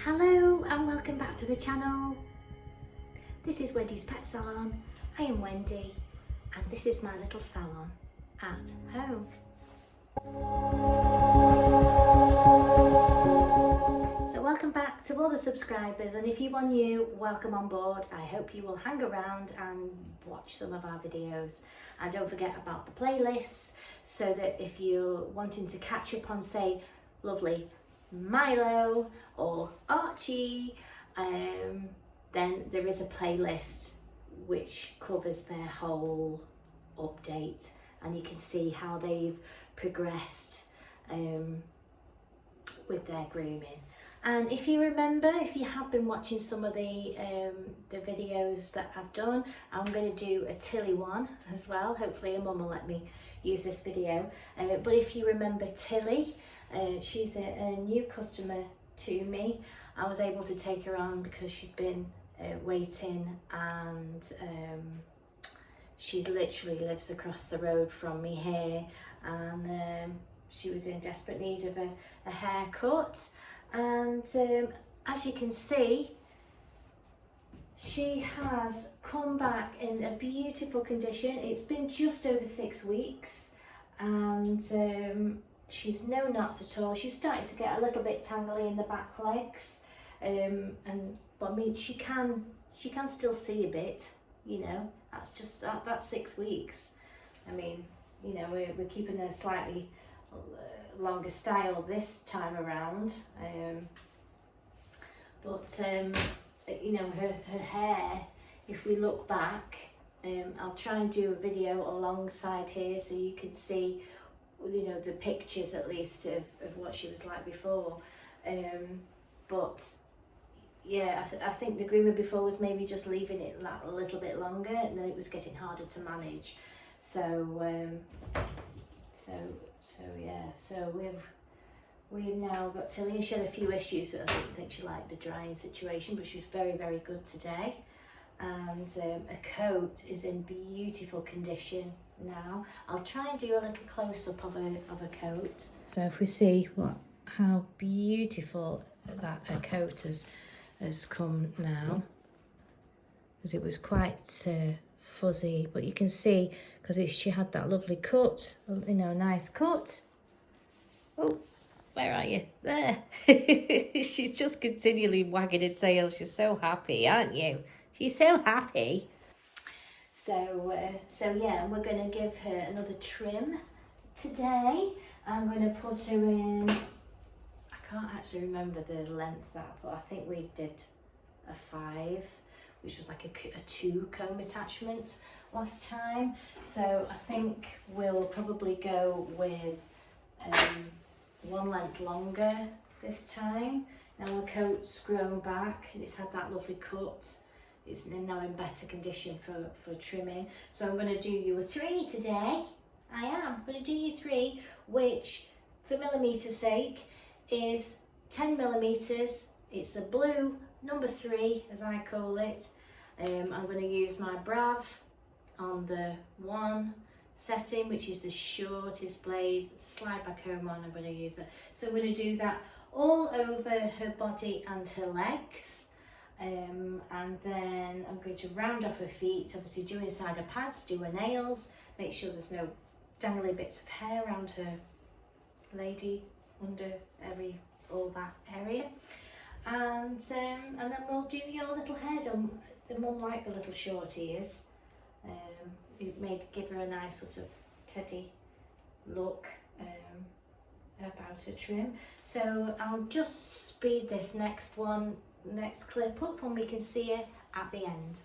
Hello and welcome back to the channel. This is Wendy's Pet Salon. I am Wendy and this is my little salon at home. So welcome back to all the subscribers, and if you are new, welcome on board. I hope you will hang around and watch some of our videos, and don't forget about the playlists, so that if you're wanting to catch up on, say, lovely Milo or Archie, then there is a playlist which covers their whole update, and you can see how they've progressed with their grooming. And if you remember, if you have been watching some of the videos that I've done, I'm going to do a Tillie one as well. Hopefully your mum will let me use this video. But if you remember Tillie, she's a new customer to me. I was able to take her on because she'd been waiting, and she literally lives across the road from me here, and she was in desperate need of a haircut. And as you can see, she has come back in a beautiful condition. It's been just over 6 weeks, and she's no knots at all. She's starting to get a little bit tangly in the back legs, but I mean, she can still see a bit, you know. That's just that's 6 weeks. I mean, you know, we're keeping a slightly longer style this time around, but you know, her hair, if we look back, I'll try and do a video alongside here so you can see, you know, the pictures at least of what she was like before. But yeah, I think the groomer before was maybe just leaving it like a little bit longer, and then it was getting harder to manage. So yeah, so we've now got Tillie. She had a few issues, but I don't think she liked the drying situation, but she was very, very good today. And a coat is in beautiful condition now. I'll try and do a little close-up of a coat. So if we see how beautiful that a coat has come now, because it was quite fuzzy, but you can see, because she had that lovely cut, you know, nice cut. Oh, where are you? There. She's just continually wagging her tail. She's so happy, aren't you? She's so happy. So yeah, we're going to give her another trim today. I'm going to put her in, I can't actually remember the length of that, but I think we did a 5, which was like a 2 comb attachment last time. So I think we'll probably go with 1 length longer this time. Now the coat's grown back and it's had that lovely cut. It's now in better condition for trimming. So I'm going to do you a 3 today. I am going to do you 3, which for millimetre sake is 10 millimetres. It's a blue number 3, as I call it. I'm going to use my Brav on the 1 setting, which is the shortest blade. Slide back comb on, I'm going to use it. So I'm going to do that all over her body and her legs. And then I'm going to round off her feet, obviously do inside her pads, do her nails, make sure there's no dangly bits of hair around her lady, under all that area. And then we'll do your little head. The mum liked the little short ears. It may give her a nice sort of teddy look about her trim. So I'll just speed this next clip up, and we can see her at the end.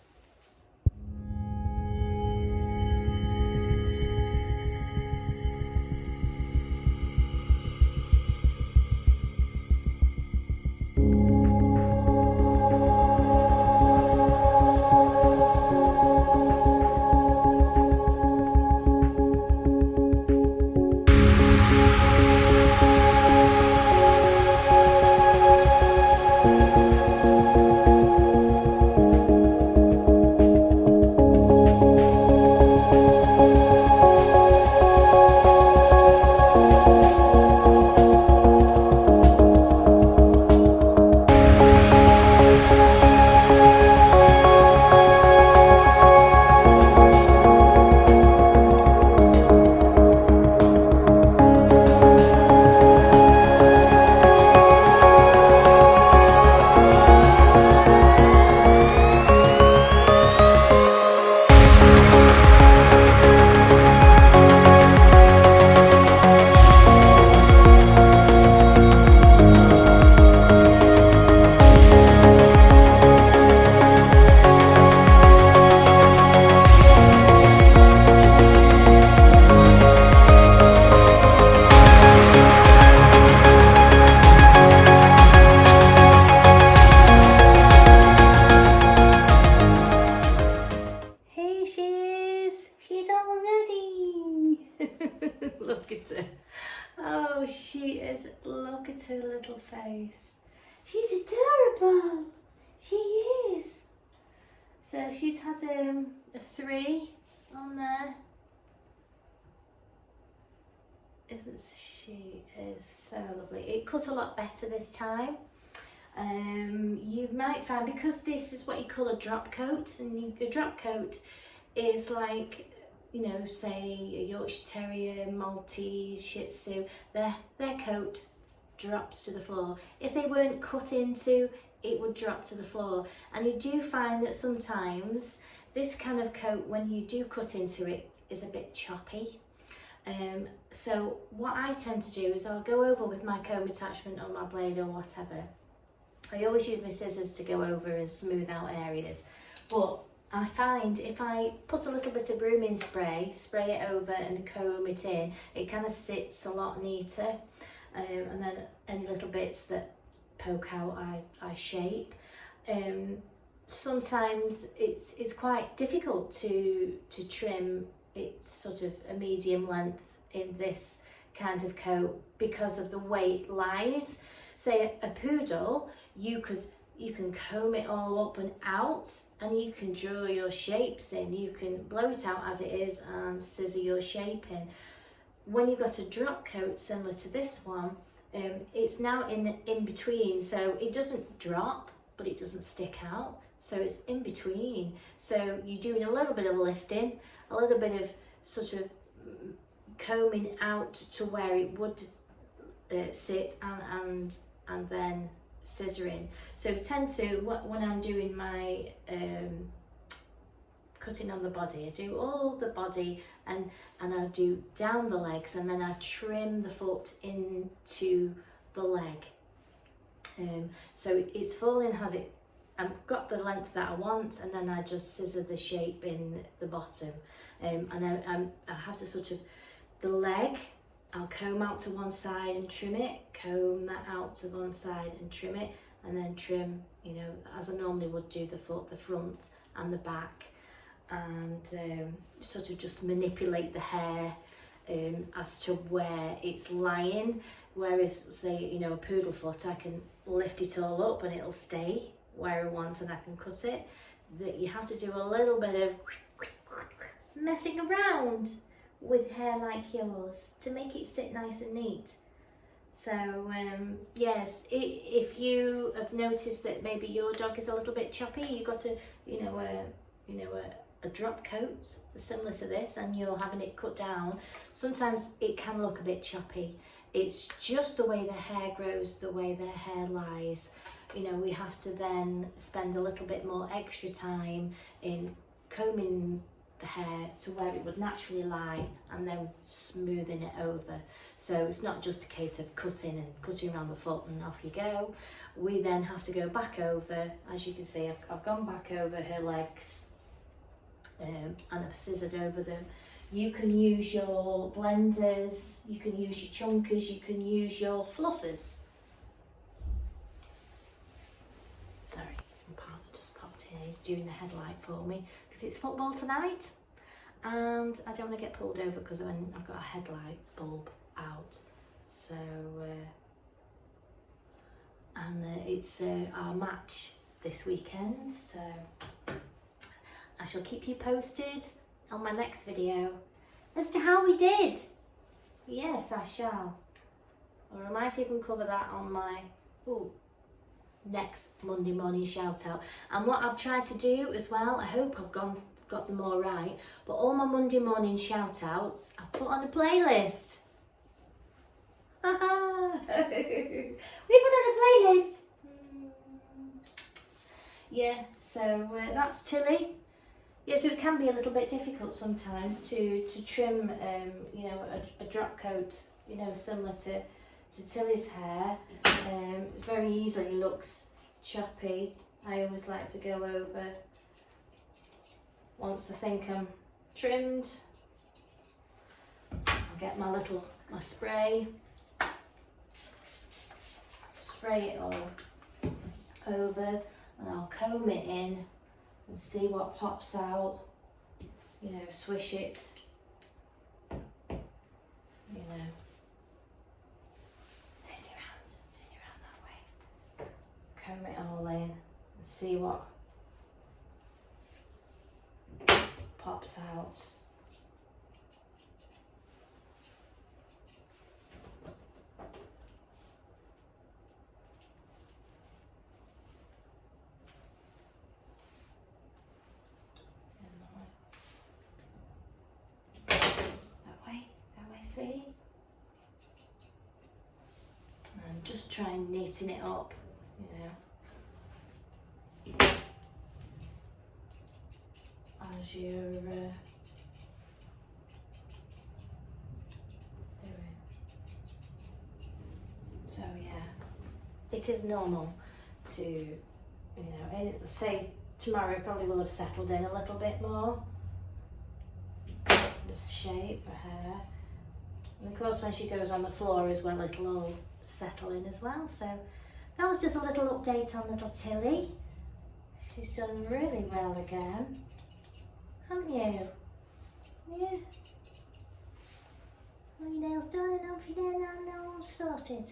she is. Look at her little face. She's adorable. She is. So she's had a 3 on there. Isn't she? Is so lovely. It cut a lot better this time. You might find, because this is what you call a drop coat, and a drop coat is like, you know, say a Yorkshire Terrier, Maltese, Shih Tzu, their coat drops to the floor. If they weren't cut into, it would drop to the floor. And you do find that sometimes this kind of coat, when you do cut into it, is a bit choppy. So what I tend to do is I'll go over with my comb attachment or my blade or whatever. I always use my scissors to go over and smooth out areas. But I find if I put a little bit of grooming spray it over and comb it in, it kind of sits a lot neater. And then any little bits that poke out, I shape. Sometimes it's quite difficult to trim. It's sort of a medium length in this kind of coat because of the way it lies. Say a poodle, you can comb it all up and out, and you can draw your shapes in. You can blow it out as it is and scissor your shape in. When you've got a drop coat similar to this one, it's now in between, so it doesn't drop, but it doesn't stick out. So it's in between. So you're doing a little bit of lifting, a little bit of sort of combing out to where it would sit, and then scissoring. So tend to, when I'm doing my cutting on the body, I do all the body and I do down the legs, and then I trim the foot into the leg. So it's falling as it, I've got the length that I want, and then I just scissor the shape in the bottom. And I have to sort of, the leg, I'll comb out to one side and trim it, comb that out to one side and trim it, and then trim, you know, as I normally would do the foot, the front and the back, and sort of just manipulate the hair as to where it's lying. Whereas, say, you know, a poodle foot, I can lift it all up and it'll stay where I want, and I can cut it. That you have to do a little bit of messing around with hair like yours to make it sit nice and neat. So yes, if you have noticed that maybe your dog is a little bit choppy, you've got a drop coat similar to this, and you're having it cut down, sometimes it can look a bit choppy. It's just the way the hair grows, the way the hair lies. You know, we have to then spend a little bit more extra time in combing the hair to where it would naturally lie, and then smoothing it over. So it's not just a case of cutting around the foot and off you go. We then have to go back over. As you can see, I've gone back over her legs, and I've scissored over them. You can use your blenders, you can use your chunkers, you can use your fluffers. Sorry, my partner just popped in. He's doing the headlight for me because it's football tonight, and I don't want to get pulled over because I've got a headlight bulb out. So, it's our match this weekend. So I shall keep you posted on my next video as to how we did. Yes, I shall. Or I might even cover that on my next Monday morning shout out. And what I've tried to do as well, I hope I've got them all right, but all my Monday morning shout outs I've put on a playlist. We put on a playlist. Yeah, so that's Tillie. Yeah, so it can be a little bit difficult sometimes to trim, you know, a drop coat, you know, similar to Tillie's hair. It very easily looks choppy. I always like to go over once I think I'm trimmed. I'll get my spray, spray it all over, and I'll comb it in and see what pops out, you know, swish it, you know. see what pops out. That way, sweetie. And just try and neaten it up, you know, as you're doing. So yeah, it is normal to, you know, say tomorrow probably will have settled in a little bit more. This shape for her. And of course when she goes on the floor as well, it'll all settle in as well. So that was just a little update on little Tillie. She's done really well again, haven't you? Yeah. All your nails done and off your nails all sorted.